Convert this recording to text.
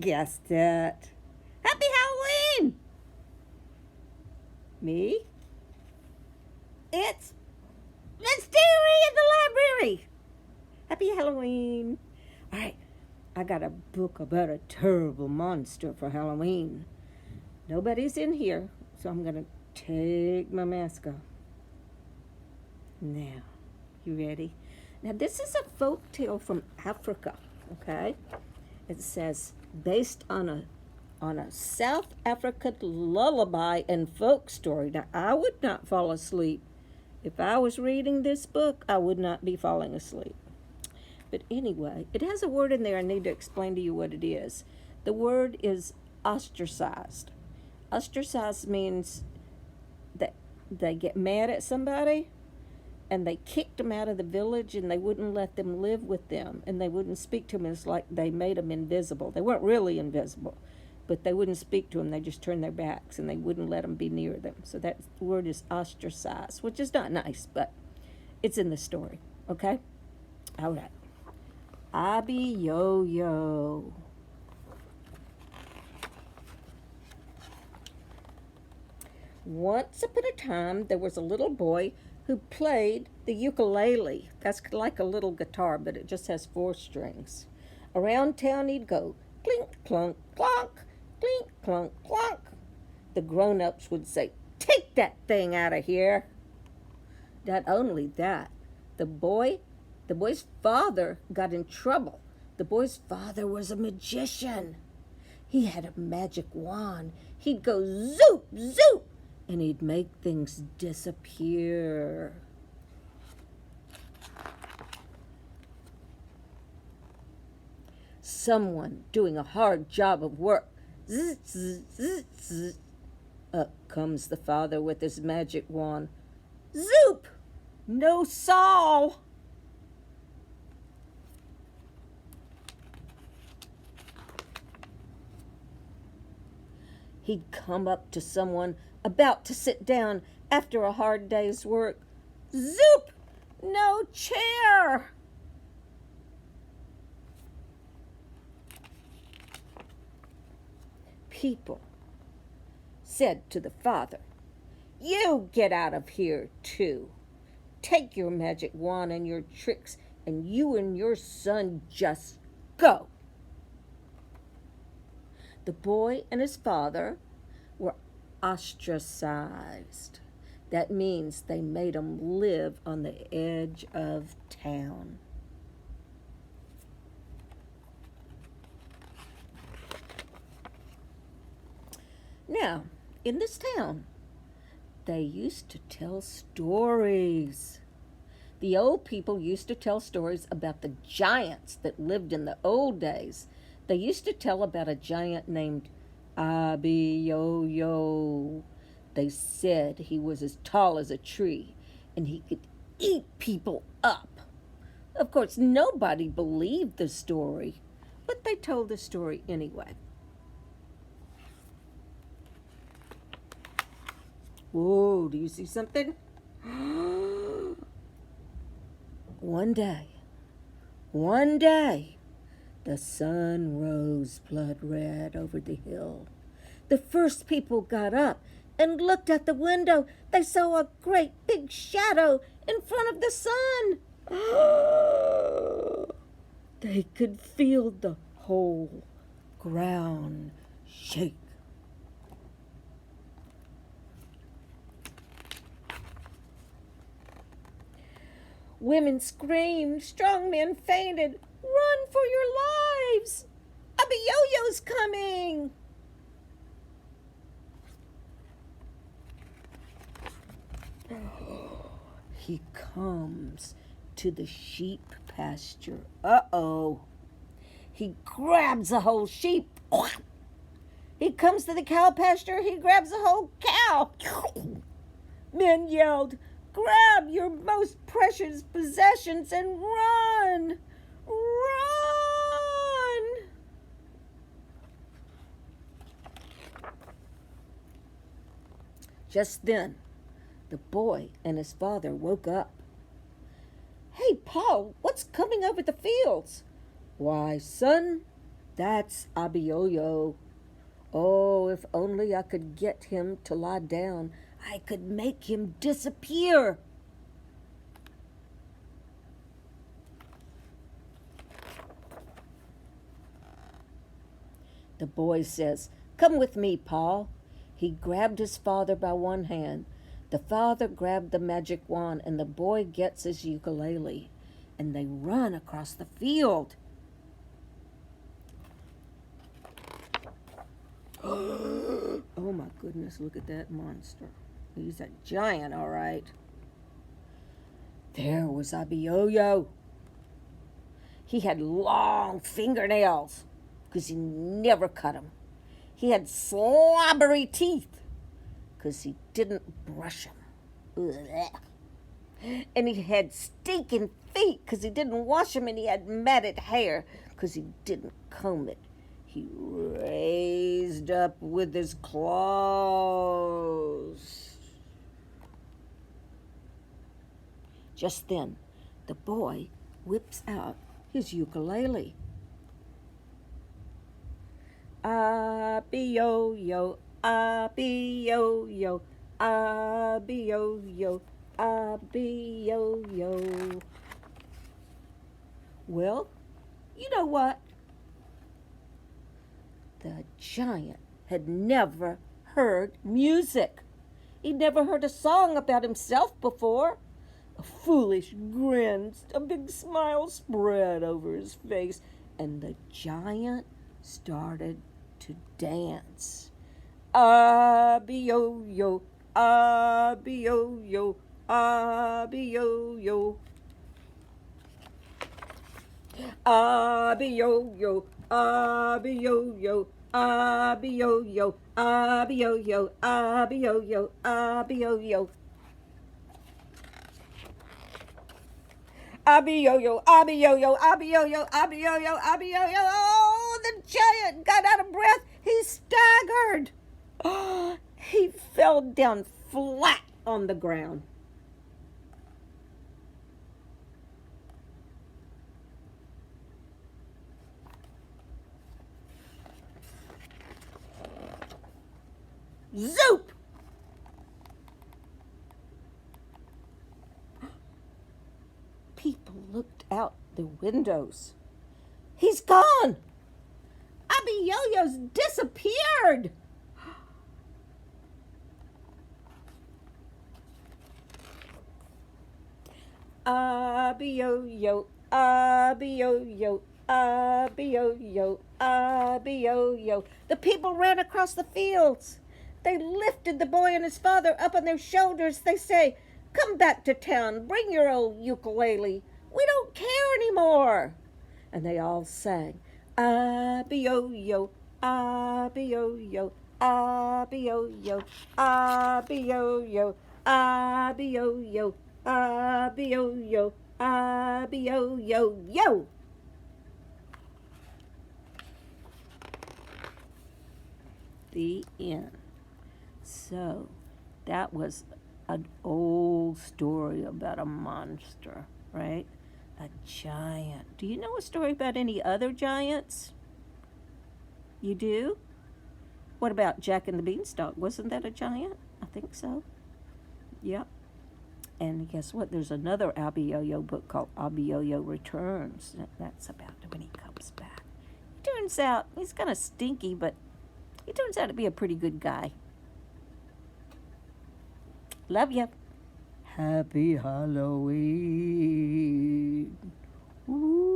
guessed it. Happy Halloween! Me? It's Miss Terry in the library. Happy Halloween. All right, I got a book about a terrible monster for Halloween. Nobody's in here, so I'm going to take my mask off. Now, you ready? Now, this is a folk tale from Africa, okay? It says, based on a South African lullaby and folk story. Now, I would not fall asleep. If I was reading this book, I would not be falling asleep. But anyway, it has a word in there I need to explain to you what it is. The word is ostracized. Ostracized means that they get mad at somebody and they kicked them out of the village and they wouldn't let them live with them and they wouldn't speak to them. It's like they made them invisible. They weren't really invisible, but they wouldn't speak to them. They just turned their backs and they wouldn't let them be near them. So that word is ostracized, which is not nice, but it's in the story, okay? All right. Abiyoyo. Once upon a time, there was a little boy who played the ukulele. That's like a little guitar, but it just has 4 strings. Around town he'd go, clink, clunk, clonk, clink, clunk, clonk. The grown-ups would say, take that thing out of here. Not only that, the boy's father got in trouble. The boy's father was a magician. He had a magic wand. He'd go zoop, zoop, and he'd make things disappear. Someone doing a hard job of work. Zzz, zzz, zzz, zzz. Up comes the father with his magic wand. Zoop! No saw! He'd come up to someone about to sit down after a hard day's work. Zoop! No chair! People said to the father, you get out of here too. Take your magic wand and your tricks, and you and your son just go. The boy and his father were ostracized. That means they made them live on the edge of town. Now, in this town, they used to tell stories. The old people used to tell stories about the giants that lived in the old days. They used to tell about a giant named Abiyoyo. They said he was as tall as a tree and he could eat people up. Of course, nobody believed the story, but they told the story anyway. Whoa, do you see something? One day, the sun rose blood red over the hill. The first people got up and looked at the window. They saw a great big shadow in front of the sun. They could feel the whole ground shake. Women screamed, strong men fainted. Run for your lives! Abiyoyo's coming! He comes to the sheep pasture. Uh-oh. He grabs a whole sheep. He comes to the cow pasture. He grabs a whole cow. Men yelled, grab your most precious possessions and run! Run! Just then, the boy and his father woke up. Hey, Paul, what's coming over the fields? Why, son, That's Abiyoyo. Oh, if only I could get him to lie down, I could make him disappear. The boy says, "Come with me, Paul." He grabbed his father by one hand. The father grabbed the magic wand, and the boy gets his ukulele. And they run across the field. Oh my goodness, look at that monster. He's a giant, all right. There was Abiyoyo. He had long fingernails because he never cut them. He had slobbery teeth because he didn't brush them. Ugh. And he had stinking feet because he didn't wash them, and he had matted hair because he didn't comb it. He raised up with his claws. Just then, the boy whips out his ukulele. Abiyoyo, Abiyoyo, Abiyoyo, Abiyoyo. Well, you know what? The giant had never heard music. He'd never heard a song about himself before. A foolish grin, a big smile spread over his face, and the giant started to dance. Abiyoyo, Abiyoyo, Abiyoyo. Abiyoyo, Abiyoyo, Abiyoyo, Abiyoyo, Abiyoyo, Abiyoyo. Abiyoyo, Abiyoyo, Abiyoyo, Abiyoyo, Abiyoyo. Oh, the giant got out of breath. He staggered. Oh, he fell down flat on the ground. Zoop! People looked out the windows. He's gone! Abiyoyo's disappeared! Abiyoyo, Abiyoyo, Abiyoyo, Abiyoyo. The people ran across the fields. They lifted the boy and his father up on their shoulders. They say, "Come back to town. Bring your old ukulele. We don't care anymore." And they all sang, Abiyoyo, Abiyoyo, Abiyoyo, Abiyoyo, Abiyoyo, Abiyoyo, Abiyoyo, yo. The end. So that was an old story about a monster, right? A giant. Do you know a story about any other giants? You do? What about Jack and the Beanstalk? Wasn't that a giant? I think so. Yep. And guess what? There's another Abiyoyo book called Abiyoyo Returns. That's about when he comes back. He turns out he's kind of stinky, but he turns out to be a pretty good guy. Love you. Happy Halloween. Ooh.